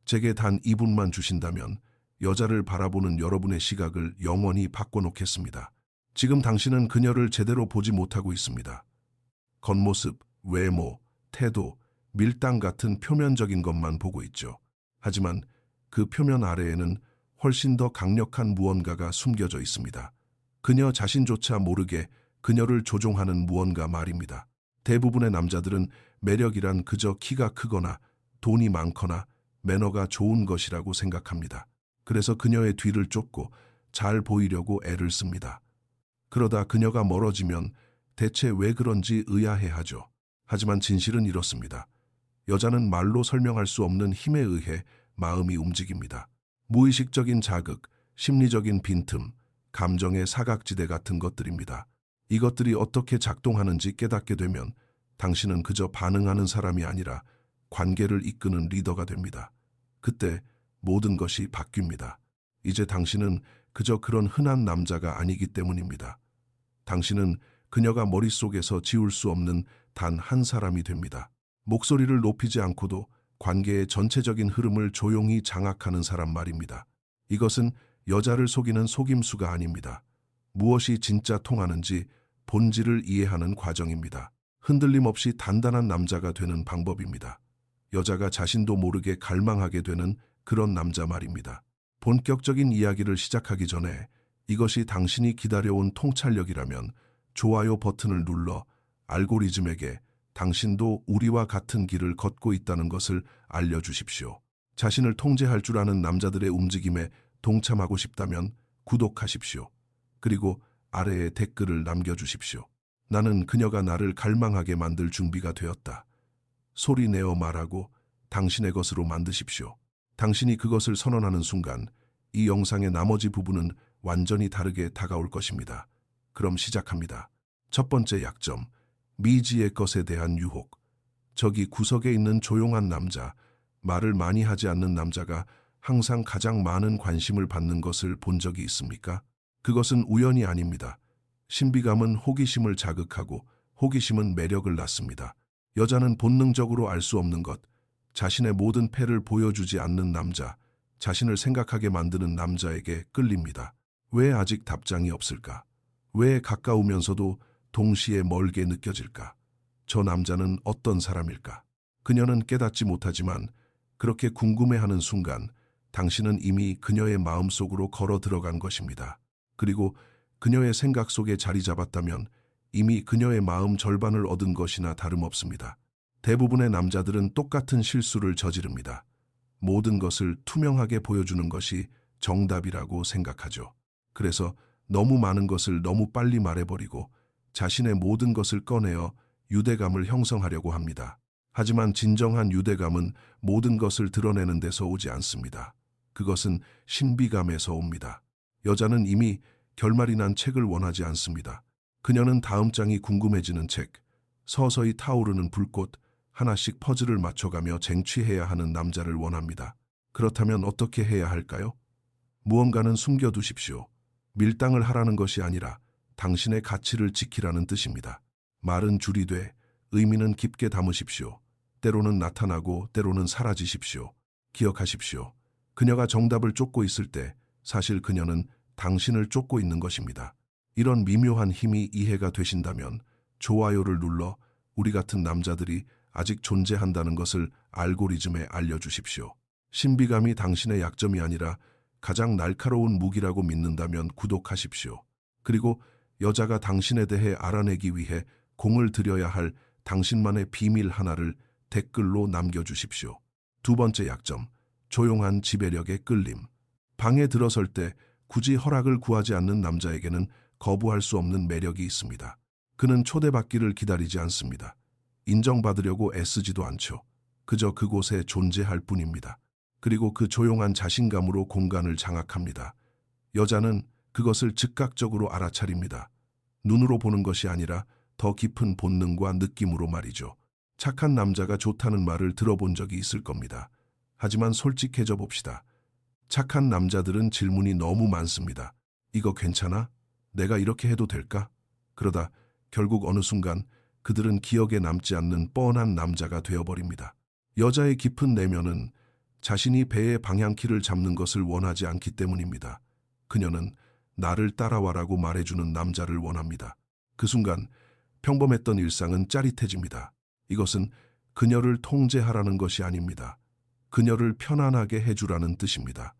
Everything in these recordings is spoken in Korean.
제게 단 2분만 주신다면 여자를 바라보는 여러분의 시각을 영원히 바꿔놓겠습니다. 지금 당신은 그녀를 제대로 보지 못하고 있습니다. 겉모습, 외모, 태도, 밀당 같은 표면적인 것만 보고 있죠. 하지만 그 표면 아래에는 훨씬 더 강력한 무언가가 숨겨져 있습니다. 그녀 자신조차 모르게 그녀를 조종하는 무언가 말입니다. 대부분의 남자들은 매력이란 그저 키가 크거나 돈이 많거나 매너가 좋은 것이라고 생각합니다. 그래서 그녀의 뒤를 쫓고 잘 보이려고 애를 씁니다. 그러다 그녀가 멀어지면 대체 왜 그런지 의아해하죠. 하지만 진실은 이렇습니다. 여자는 말로 설명할 수 없는 힘에 의해 마음이 움직입니다. 무의식적인 자극, 심리적인 빈틈, 감정의 사각지대 같은 것들입니다. 이것들이 어떻게 작동하는지 깨닫게 되면 당신은 그저 반응하는 사람이 아니라 관계를 이끄는 리더가 됩니다. 그때 모든 것이 바뀝니다. 이제 당신은 그저 그런 흔한 남자가 아니기 때문입니다. 당신은 그녀가 머릿속에서 지울 수 없는 단 한 사람이 됩니다. 목소리를 높이지 않고도 관계의 전체적인 흐름을 조용히 장악하는 사람 말입니다. 이것은 여자를 속이는 속임수가 아닙니다. 무엇이 진짜 통하는지 본질을 이해하는 과정입니다. 흔들림 없이 단단한 남자가 되는 방법입니다. 여자가 자신도 모르게 갈망하게 되는 그런 남자 말입니다. 본격적인 이야기를 시작하기 전에 이것이 당신이 기다려온 통찰력이라면 좋아요 버튼을 눌러 알고리즘에게 당신도 우리와 같은 길을 걷고 있다는 것을 알려주십시오. 자신을 통제할 줄 아는 남자들의 움직임에 동참하고 싶다면 구독하십시오. 그리고 아래에 댓글을 남겨주십시오. 나는 그녀가 나를 갈망하게 만들 준비가 되었다. 소리 내어 말하고 당신의 것으로 만드십시오. 당신이 그것을 선언하는 순간 이 영상의 나머지 부분은 완전히 다르게 다가올 것입니다. 그럼 시작합니다. 첫 번째 약점, 미지의 것에 대한 유혹. 저기 구석에 있는 조용한 남자, 말을 많이 하지 않는 남자가 항상 가장 많은 관심을 받는 것을 본 적이 있습니까? 그것은 우연이 아닙니다. 신비감은 호기심을 자극하고 호기심은 매력을 낳습니다. 여자는 본능적으로 알 수 없는 것, 자신의 모든 패를 보여주지 않는 남자, 자신을 생각하게 만드는 남자에게 끌립니다. 왜 아직 답장이 없을까? 왜 가까우면서도 동시에 멀게 느껴질까? 저 남자는 어떤 사람일까? 그녀는 깨닫지 못하지만 그렇게 궁금해하는 순간 당신은 이미 그녀의 마음속으로 걸어 들어간 것입니다. 그리고 그녀의 생각 속에 자리 잡았다면 이미 그녀의 마음 절반을 얻은 것이나 다름없습니다. 대부분의 남자들은 똑같은 실수를 저지릅니다. 모든 것을 투명하게 보여주는 것이 정답이라고 생각하죠. 그래서 너무 많은 것을 너무 빨리 말해버리고 자신의 모든 것을 꺼내어 유대감을 형성하려고 합니다. 하지만 진정한 유대감은 모든 것을 드러내는 데서 오지 않습니다. 그것은 신비감에서 옵니다. 여자는 이미 결말이 난 책을 원하지 않습니다. 그녀는 다음 장이 궁금해지는 책, 서서히 타오르는 불꽃, 하나씩 퍼즐을 맞춰가며 쟁취해야 하는 남자를 원합니다. 그렇다면 어떻게 해야 할까요? 무언가는 숨겨두십시오. 밀당을 하라는 것이 아니라 당신의 가치를 지키라는 뜻입니다. 말은 줄이되 의미는 깊게 담으십시오. 때로는 나타나고 때로는 사라지십시오. 기억하십시오. 그녀가 정답을 쫓고 있을 때 사실 그녀는 당신을 쫓고 있는 것입니다. 이런 미묘한 힘이 이해가 되신다면 좋아요를 눌러 우리 같은 남자들이 아직 존재한다는 것을 알고리즘에 알려주십시오. 신비감이 당신의 약점이 아니라 가장 날카로운 무기라고 믿는다면 구독하십시오. 그리고 여자가 당신에 대해 알아내기 위해 공을 들여야 할 당신만의 비밀 하나를 댓글로 남겨주십시오. 두 번째 약점, 조용한 지배력의 끌림. 방에 들어설 때 굳이 허락을 구하지 않는 남자에게는 거부할 수 없는 매력이 있습니다. 그는 초대받기를 기다리지 않습니다. 인정받으려고 애쓰지도 않죠. 그저 그곳에 존재할 뿐입니다. 그리고 그 조용한 자신감으로 공간을 장악합니다. 여자는 그것을 즉각적으로 알아차립니다. 눈으로 보는 것이 아니라 더 깊은 본능과 느낌으로 말이죠. 착한 남자가 좋다는 말을 들어본 적이 있을 겁니다. 하지만 솔직해져 봅시다. 착한 남자들은 질문이 너무 많습니다. 이거 괜찮아? 내가 이렇게 해도 될까? 그러다 결국 어느 순간 그들은 기억에 남지 않는 뻔한 남자가 되어버립니다. 여자의 깊은 내면은 자신이 배의 방향키를 잡는 것을 원하지 않기 때문입니다. 그녀는 나를 따라와라고 말해주는 남자를 원합니다. 그 순간 평범했던 일상은 짜릿해집니다. 이것은 그녀를 통제하라는 것이 아닙니다. 그녀를 편안하게 해주라는 뜻입니다.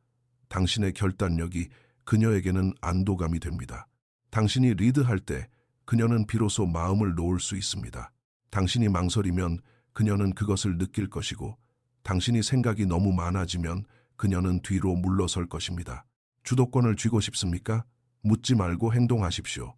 당신의 결단력이 그녀에게는 안도감이 됩니다. 당신이 리드할 때 그녀는 비로소 마음을 놓을 수 있습니다. 당신이 망설이면 그녀는 그것을 느낄 것이고, 당신이 생각이 너무 많아지면 그녀는 뒤로 물러설 것입니다. 주도권을 쥐고 싶습니까? 묻지 말고 행동하십시오.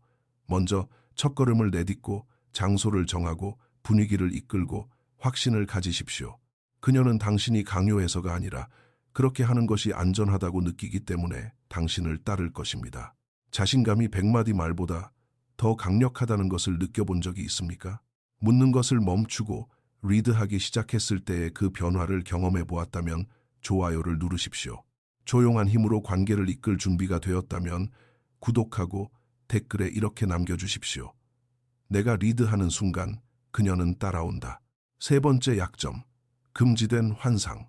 먼저 첫걸음을 내딛고 장소를 정하고 분위기를 이끌고 확신을 가지십시오. 그녀는 당신이 강요해서가 아니라 그렇게 하는 것이 안전하다고 느끼기 때문에 당신을 따를 것입니다. 자신감이 100마디 말보다 더 강력하다는 것을 느껴본 적이 있습니까? 묻는 것을 멈추고 리드하기 시작했을 때의 그 변화를 경험해 보았다면 좋아요를 누르십시오. 조용한 힘으로 관계를 이끌 준비가 되었다면 구독하고 댓글에 이렇게 남겨주십시오. 내가 리드하는 순간 그녀는 따라온다. 세 번째 약점, 금지된 환상.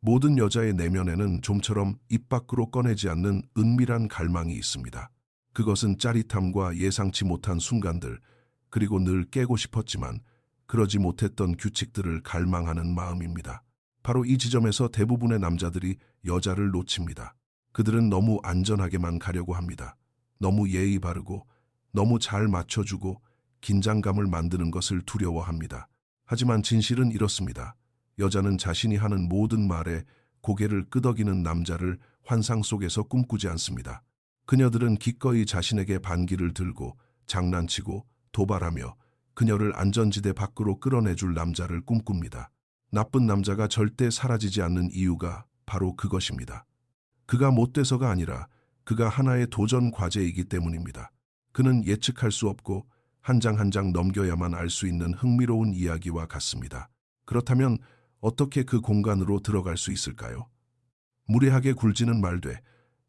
모든 여자의 내면에는 좀처럼 입 밖으로 꺼내지 않는 은밀한 갈망이 있습니다. 그것은 짜릿함과 예상치 못한 순간들, 그리고 늘 깨고 싶었지만 그러지 못했던 규칙들을 갈망하는 마음입니다. 바로 이 지점에서 대부분의 남자들이 여자를 놓칩니다. 그들은 너무 안전하게만 가려고 합니다. 너무 예의 바르고 너무 잘 맞춰주고 긴장감을 만드는 것을 두려워합니다. 하지만 진실은 이렇습니다. 여자는 자신이 하는 모든 말에 고개를 끄덕이는 남자를 환상 속에서 꿈꾸지 않습니다. 그녀들은 기꺼이 자신에게 반기를 들고 장난치고 도발하며 그녀를 안전지대 밖으로 끌어내줄 남자를 꿈꿉니다. 나쁜 남자가 절대 사라지지 않는 이유가 바로 그것입니다. 그가 못돼서가 아니라 그가 하나의 도전 과제이기 때문입니다. 그는 예측할 수 없고 한 장 한 장 넘겨야만 알 수 있는 흥미로운 이야기와 같습니다. 그렇다면 어떻게 그 공간으로 들어갈 수 있을까요? 무례하게 굴지는 말되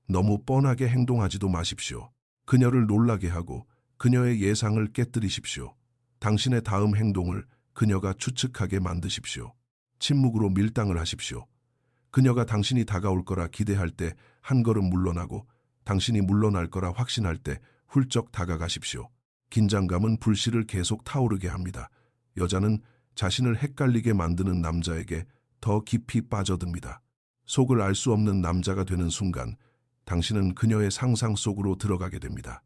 너무 뻔하게 행동하지도 마십시오. 그녀를 놀라게 하고 그녀의 예상을 깨뜨리십시오. 당신의 다음 행동을 그녀가 추측하게 만드십시오. 침묵으로 밀당을 하십시오. 그녀가 당신이 다가올 거라 기대할 때 한 걸음 물러나고 당신이 물러날 거라 확신할 때 훌쩍 다가가십시오. 긴장감은 불씨를 계속 타오르게 합니다. 여자는 자신을 헷갈리게 만드는 남자에게 더 깊이 빠져듭니다. 속을 알 수 없는 남자가 되는 순간 당신은 그녀의 상상 속으로 들어가게 됩니다.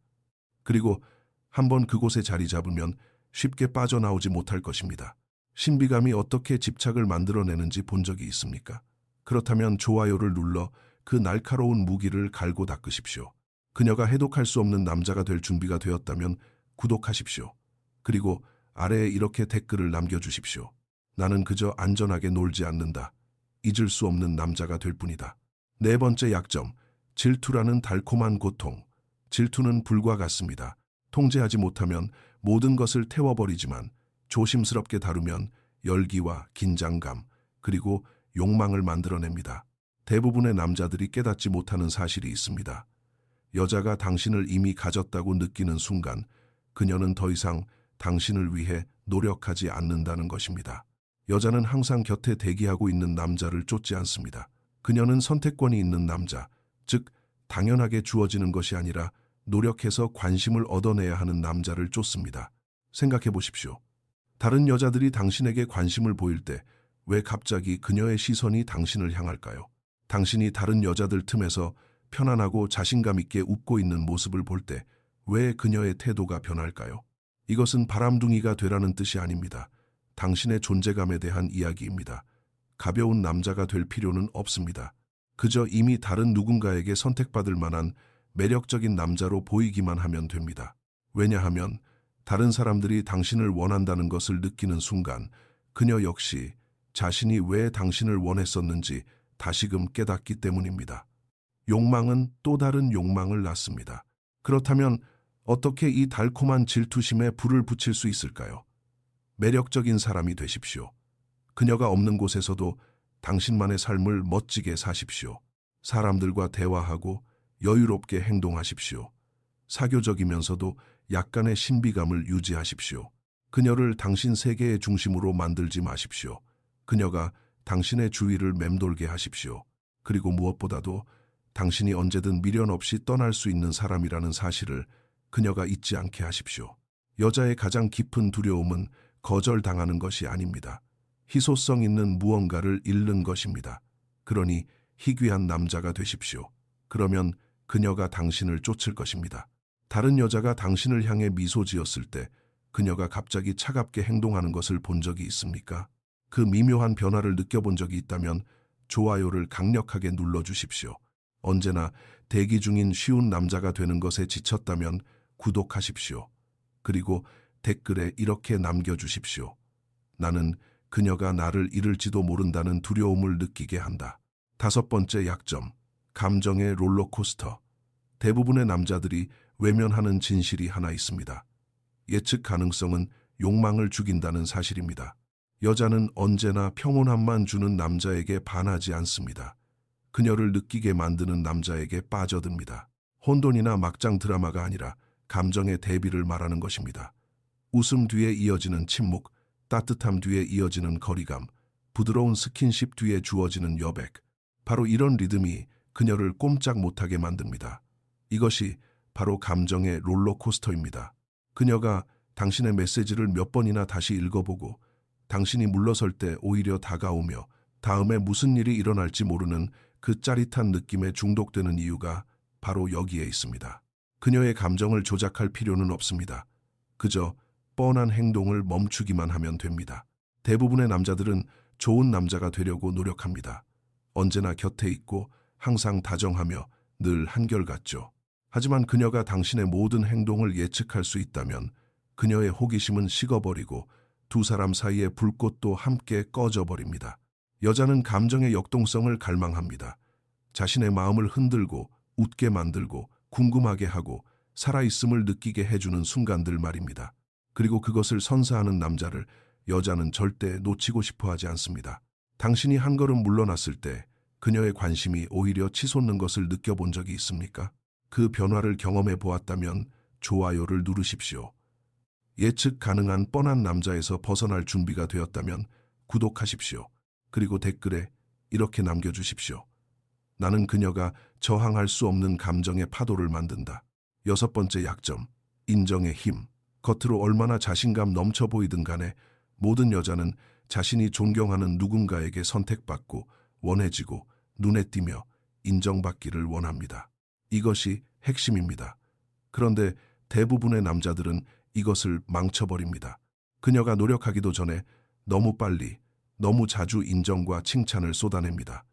그리고 한번 그곳에 자리 잡으면 쉽게 빠져나오지 못할 것입니다. 신비감이 어떻게 집착을 만들어내는지 본 적이 있습니까? 그렇다면 좋아요를 눌러 그 날카로운 무기를 갈고 닦으십시오. 그녀가 해독할 수 없는 남자가 될 준비가 되었다면 구독하십시오. 그리고 아래에 이렇게 댓글을 남겨주십시오. 나는 그저 안전하게 놀지 않는다. 잊을 수 없는 남자가 될 뿐이다. 네 번째 약점, 질투라는 달콤한 고통. 질투는 불과 같습니다. 통제하지 못하면 모든 것을 태워버리지만 조심스럽게 다루면 열기와 긴장감, 그리고 욕망을 만들어냅니다. 대부분의 남자들이 깨닫지 못하는 사실이 있습니다. 여자가 당신을 이미 가졌다고 느끼는 순간 그녀는 더 이상 당신을 위해 노력하지 않는다는 것입니다. 여자는 항상 곁에 대기하고 있는 남자를 쫓지 않습니다. 그녀는 선택권이 있는 남자, 즉 당연하게 주어지는 것이 아니라 노력해서 관심을 얻어내야 하는 남자를 쫓습니다. 생각해 보십시오. 다른 여자들이 당신에게 관심을 보일 때 왜 갑자기 그녀의 시선이 당신을 향할까요? 당신이 다른 여자들 틈에서 편안하고 자신감 있게 웃고 있는 모습을 볼 때 왜 그녀의 태도가 변할까요? 이것은 바람둥이가 되라는 뜻이 아닙니다. 당신의 존재감에 대한 이야기입니다. 가벼운 남자가 될 필요는 없습니다. 그저 이미 다른 누군가에게 선택받을 만한 매력적인 남자로 보이기만 하면 됩니다. 왜냐하면 다른 사람들이 당신을 원한다는 것을 느끼는 순간 그녀 역시 자신이 왜 당신을 원했었는지 다시금 깨닫기 때문입니다. 욕망은 또 다른 욕망을 낳습니다. 그렇다면 어떻게 이 달콤한 질투심에 불을 붙일 수 있을까요? 매력적인 사람이 되십시오. 그녀가 없는 곳에서도 당신만의 삶을 멋지게 사십시오. 사람들과 대화하고 여유롭게 행동하십시오. 사교적이면서도 약간의 신비감을 유지하십시오. 그녀를 당신 세계의 중심으로 만들지 마십시오. 그녀가 당신의 주위를 맴돌게 하십시오. 그리고 무엇보다도 당신이 언제든 미련 없이 떠날 수 있는 사람이라는 사실을 그녀가 잊지 않게 하십시오. 여자의 가장 깊은 두려움은 거절당하는 것이 아닙니다. 희소성 있는 무언가를 잃는 것입니다. 그러니 희귀한 남자가 되십시오. 그러면 그녀가 당신을 쫓을 것입니다. 다른 여자가 당신을 향해 미소 지었을 때 그녀가 갑자기 차갑게 행동하는 것을 본 적이 있습니까? 그 미묘한 변화를 느껴본 적이 있다면 좋아요를 강력하게 눌러주십시오. 언제나 대기 중인 쉬운 남자가 되는 것에 지쳤다면 구독하십시오. 그리고 댓글에 이렇게 남겨주십시오. 나는 그녀가 나를 잃을지도 모른다는 두려움을 느끼게 한다. 5번째 약점, 감정의 롤러코스터. 대부분의 남자들이 외면하는 진실이 하나 있습니다. 예측 가능성은 욕망을 죽인다는 사실입니다. 여자는 언제나 평온함만 주는 남자에게 반하지 않습니다. 그녀를 느끼게 만드는 남자에게 빠져듭니다. 혼돈이나 막장 드라마가 아니라 감정의 대비를 말하는 것입니다. 웃음 뒤에 이어지는 침묵, 따뜻함 뒤에 이어지는 거리감, 부드러운 스킨십 뒤에 주어지는 여백. 바로 이런 리듬이 그녀를 꼼짝 못하게 만듭니다. 이것이 바로 감정의 롤러코스터입니다. 그녀가 당신의 메시지를 몇 번이나 다시 읽어보고 당신이 물러설 때 오히려 다가오며 다음에 무슨 일이 일어날지 모르는 그 짜릿한 느낌에 중독되는 이유가 바로 여기에 있습니다. 그녀의 감정을 조작할 필요는 없습니다. 그저 뻔한 행동을 멈추기만 하면 됩니다. 대부분의 남자들은 좋은 남자가 되려고 노력합니다. 언제나 곁에 있고 항상 다정하며 늘 한결같죠. 하지만 그녀가 당신의 모든 행동을 예측할 수 있다면 그녀의 호기심은 식어버리고 두 사람 사이의 불꽃도 함께 꺼져버립니다. 여자는 감정의 역동성을 갈망합니다. 자신의 마음을 흔들고 웃게 만들고 궁금하게 하고 살아있음을 느끼게 해주는 순간들 말입니다. 그리고 그것을 선사하는 남자를 여자는 절대 놓치고 싶어 하지 않습니다. 당신이 한 걸음 물러났을 때 그녀의 관심이 오히려 치솟는 것을 느껴본 적이 있습니까? 그 변화를 경험해 보았다면 좋아요를 누르십시오. 예측 가능한 뻔한 남자에서 벗어날 준비가 되었다면 구독하십시오. 그리고 댓글에 이렇게 남겨주십시오. 나는 그녀가 저항할 수 없는 감정의 파도를 만든다. 6번째 약점, 인정의 힘. 겉으로 얼마나 자신감 넘쳐 보이든 간에 모든 여자는 자신이 존경하는 누군가에게 선택받고 원해지고 눈에 띄며 인정받기를 원합니다. 이것이 핵심입니다. 그런데 대부분의 남자들은 이것을 망쳐버립니다. 그녀가 노력하기도 전에 너무 빨리, 너무 자주 인정과 칭찬을 쏟아냅니다.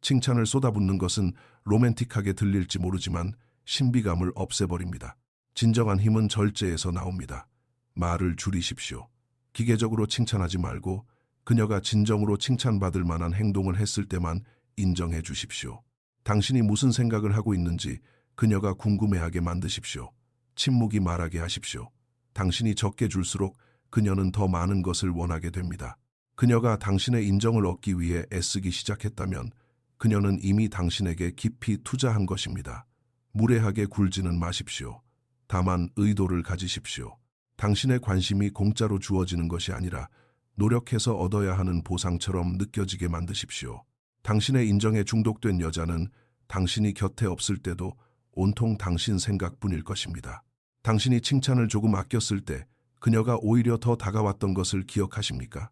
칭찬을 쏟아붓는 것은 로맨틱하게 들릴지 모르지만 신비감을 없애버립니다. 진정한 힘은 절제에서 나옵니다. 말을 줄이십시오. 기계적으로 칭찬하지 말고 그녀가 진정으로 칭찬받을 만한 행동을 했을 때만 인정해 주십시오. 당신이 무슨 생각을 하고 있는지 그녀가 궁금해하게 만드십시오. 침묵이 말하게 하십시오. 당신이 적게 줄수록 그녀는 더 많은 것을 원하게 됩니다. 그녀가 당신의 인정을 얻기 위해 애쓰기 시작했다면 그녀는 이미 당신에게 깊이 투자한 것입니다. 무례하게 굴지는 마십시오. 다만 의도를 가지십시오. 당신의 관심이 공짜로 주어지는 것이 아니라 노력해서 얻어야 하는 보상처럼 느껴지게 만드십시오. 당신의 인정에 중독된 여자는 당신이 곁에 없을 때도 온통 당신 생각뿐일 것입니다. 당신이 칭찬을 조금 아꼈을 때 그녀가 오히려 더 다가왔던 것을 기억하십니까?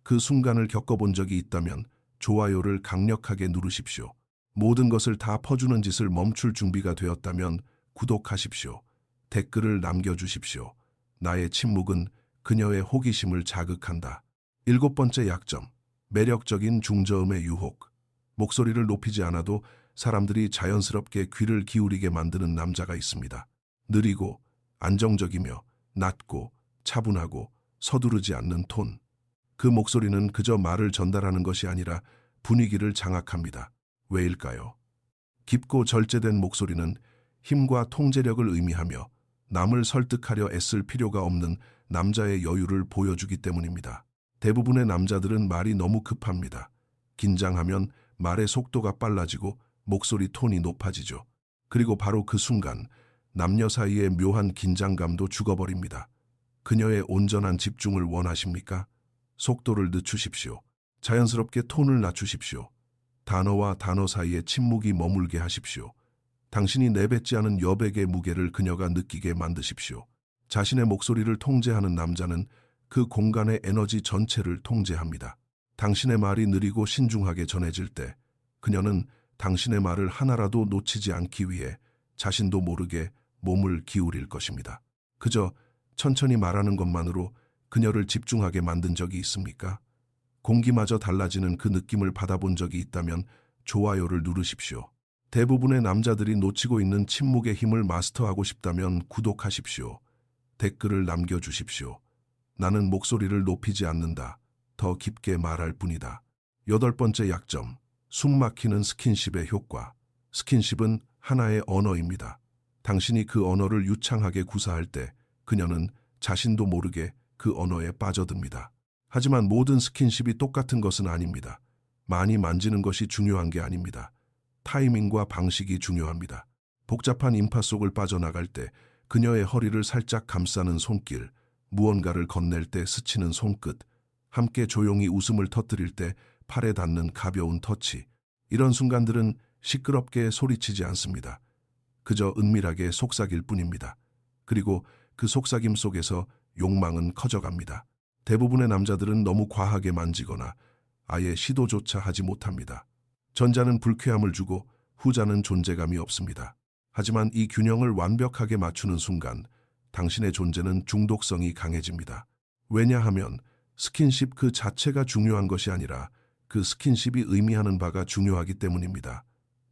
그 순간을 겪어본 적이 있다면 좋아요를 강력하게 누르십시오. 모든 것을 다 퍼주는 짓을 멈출 준비가 되었다면 구독하십시오. 댓글을 남겨주십시오. 나의 침묵은 그녀의 호기심을 자극한다. 7번째 약점, 매력적인 중저음의 유혹. 목소리를 높이지 않아도 사람들이 자연스럽게 귀를 기울이게 만드는 남자가 있습니다. 느리고 안정적이며 낮고 차분하고 서두르지 않는 톤. 그 목소리는 그저 말을 전달하는 것이 아니라 분위기를 장악합니다. 왜일까요? 깊고 절제된 목소리는 힘과 통제력을 의미하며 남을 설득하려 애쓸 필요가 없는 남자의 여유를 보여주기 때문입니다. 대부분의 남자들은 말이 너무 급합니다. 긴장하면 말의 속도가 빨라지고 목소리 톤이 높아지죠. 그리고 바로 그 순간 남녀 사이의 묘한 긴장감도 죽어버립니다. 그녀의 온전한 집중을 원하십니까? 속도를 늦추십시오. 자연스럽게 톤을 낮추십시오. 단어와 단어 사이에 침묵이 머물게 하십시오. 당신이 내뱉지 않은 여백의 무게를 그녀가 느끼게 만드십시오. 자신의 목소리를 통제하는 남자는 그 공간의 에너지 전체를 통제합니다. 당신의 말이 느리고 신중하게 전해질 때 그녀는 당신의 말을 하나라도 놓치지 않기 위해 자신도 모르게 몸을 기울일 것입니다. 그저 천천히 말하는 것만으로 그녀를 집중하게 만든 적이 있습니까? 공기마저 달라지는 그 느낌을 받아본 적이 있다면 좋아요를 누르십시오. 대부분의 남자들이 놓치고 있는 침묵의 힘을 마스터하고 싶다면 구독하십시오. 댓글을 남겨주십시오. 나는 목소리를 높이지 않는다. 더 깊게 말할 뿐이다. 8번째 약점, 숨막히는 스킨십의 효과. 스킨십은 하나의 언어입니다. 당신이 그 언어를 유창하게 구사할 때 그녀는 자신도 모르게 그 언어에 빠져듭니다. 하지만 모든 스킨십이 똑같은 것은 아닙니다. 많이 만지는 것이 중요한 게 아닙니다. 타이밍과 방식이 중요합니다. 복잡한 인파 속을 빠져나갈 때 그녀의 허리를 살짝 감싸는 손길, 무언가를 건넬 때 스치는 손끝, 함께 조용히 웃음을 터뜨릴 때 팔에 닿는 가벼운 터치. 이런 순간들은 시끄럽게 소리치지 않습니다. 그저 은밀하게 속삭일 뿐입니다. 그리고 그 속삭임 속에서 욕망은 커져갑니다. 대부분의 남자들은 너무 과하게 만지거나 아예 시도조차 하지 못합니다. 전자는 불쾌함을 주고 후자는 존재감이 없습니다. 하지만 이 균형을 완벽하게 맞추는 순간 당신의 존재는 중독성이 강해집니다. 왜냐하면 스킨십 그 자체가 중요한 것이 아니라 그 스킨십이 의미하는 바가 중요하기 때문입니다.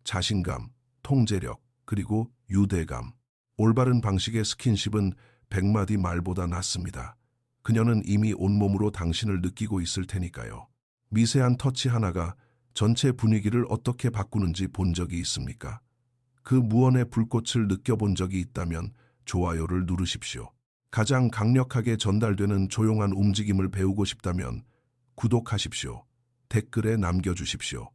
자신감, 통제력, 그리고 유대감. 올바른 방식의 스킨십은 100마디 말보다 낫습니다. 그녀는 이미 온몸으로 당신을 느끼고 있을 테니까요. 미세한 터치 하나가 전체 분위기를 어떻게 바꾸는지 본 적이 있습니까? 그 무언의 불꽃을 느껴본 적이 있다면 좋아요를 누르십시오. 가장 강력하게 전달되는 조용한 움직임을 배우고 싶다면 구독하십시오. 댓글에 남겨주십시오.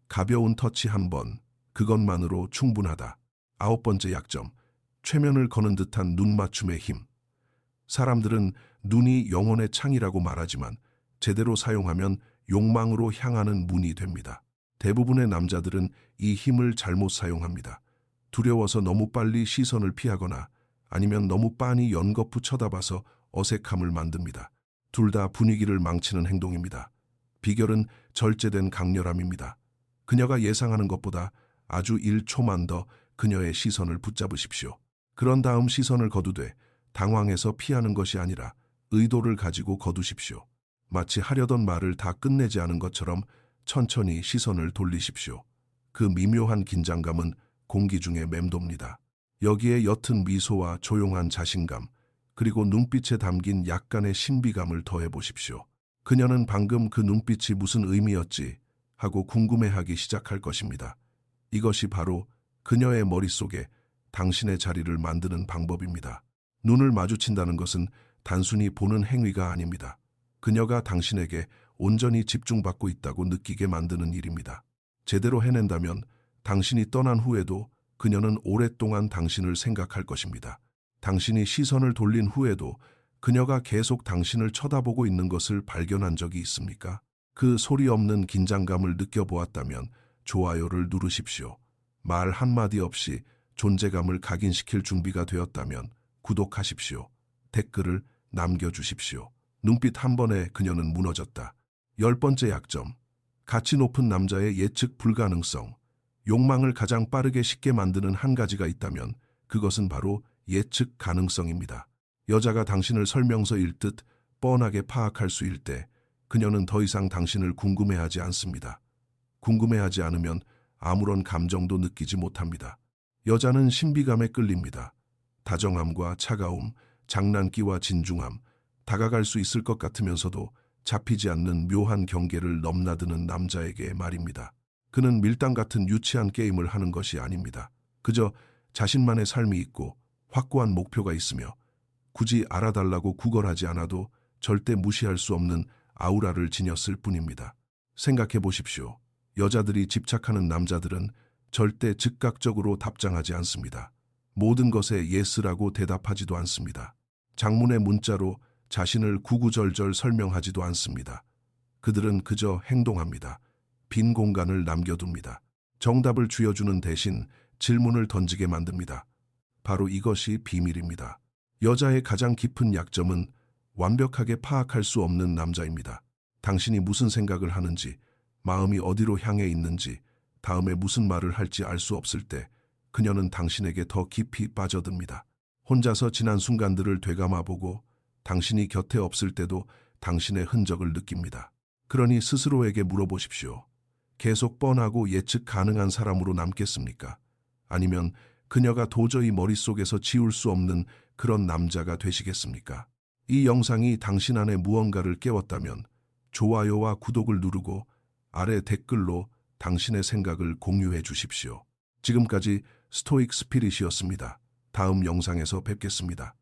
가벼운 터치 한 번, 그것만으로 충분하다. 9번째 약점, 최면을 거는 듯한 눈 맞춤의 힘. 사람들은 눈이 영혼의 창이라고 말하지만 제대로 사용하면 욕망으로 향하는 문이 됩니다. 대부분의 남자들은 이 힘을 잘못 사용합니다. 두려워서 너무 빨리 시선을 피하거나 아니면 너무 빤히 연거푸 쳐다봐서 어색함을 만듭니다. 둘 다 분위기를 망치는 행동입니다. 비결은 절제된 강렬함입니다. 그녀가 예상하는 것보다 아주 1초만 더 그녀의 시선을 붙잡으십시오. 그런 다음 시선을 거두되 당황해서 피하는 것이 아니라 의도를 가지고 거두십시오. 마치 하려던 말을 다 끝내지 않은 것처럼 천천히 시선을 돌리십시오. 그 미묘한 긴장감은 공기 중에 맴돕니다. 여기에 옅은 미소와 조용한 자신감, 그리고 눈빛에 담긴 약간의 신비감을 더해보십시오. 그녀는 방금 그 눈빛이 무슨 의미였지 하고 궁금해하기 시작할 것입니다. 이것이 바로 그녀의 머릿속에 당신의 자리를 만드는 방법입니다. 눈을 마주친다는 것은 단순히 보는 행위가 아닙니다. 그녀가 당신에게 온전히 집중받고 있다고 느끼게 만드는 일입니다. 제대로 해낸다면 당신이 떠난 후에도 그녀는 오랫동안 당신을 생각할 것입니다. 당신이 시선을 돌린 후에도 그녀가 계속 당신을 쳐다보고 있는 것을 발견한 적이 있습니까? 그 소리 없는 긴장감을 느껴보았다면 좋아요를 누르십시오. 말 한마디 없이 존재감을 각인시킬 준비가 되었다면 구독하십시오. 댓글을 남겨주십시오. 눈빛 한 번에 그녀는 무너졌다. 10번째 약점, 가치 높은 남자의 예측 불가능성. 욕망을 가장 빠르게 쉽게 만드는 한 가지가 있다면 그것은 바로 예측 가능성입니다. 여자가 당신을 설명서 읽듯 뻔하게 파악할 수일 때 그녀는 더 이상 당신을 궁금해하지 않습니다. 궁금해하지 않으면 아무런 감정도 느끼지 못합니다. 여자는 신비감에 끌립니다. 다정함과 차가움, 장난기와 진중함, 다가갈 수 있을 것 같으면서도 잡히지 않는 묘한 경계를 넘나드는 남자에게 말입니다. 그는 밀당 같은 유치한 게임을 하는 것이 아닙니다. 그저 자신만의 삶이 있고 확고한 목표가 있으며 굳이 알아달라고 구걸하지 않아도 절대 무시할 수 없는 아우라를 지녔을 뿐입니다. 생각해 보십시오. 여자들이 집착하는 남자들은 절대 즉각적으로 답장하지 않습니다. 모든 것에 예스라고 대답하지도 않습니다. 장문의 문자로 자신을 구구절절 설명하지도 않습니다. 그들은 그저 행동합니다. 빈 공간을 남겨둡니다. 정답을 쥐어주는 대신 질문을 던지게 만듭니다. 바로 이것이 비밀입니다. 여자의 가장 깊은 약점은 완벽하게 파악할 수 없는 남자입니다. 당신이 무슨 생각을 하는지, 마음이 어디로 향해 있는지, 다음에 무슨 말을 할지 알 수 없을 때 그녀는 당신에게 더 깊이 빠져듭니다. 혼자서 지난 순간들을 되감아보고 당신이 곁에 없을 때도 당신의 흔적을 느낍니다. 그러니 스스로에게 물어보십시오. 계속 뻔하고 예측 가능한 사람으로 남겠습니까? 아니면 그녀가 도저히 머릿속에서 지울 수 없는 그런 남자가 되시겠습니까? 이 영상이 당신 안에 무언가를 깨웠다면 좋아요와 구독을 누르고 아래 댓글로 당신의 생각을 공유해 주십시오. 지금까지 스토익 스피릿이었습니다. 다음 영상에서 뵙겠습니다.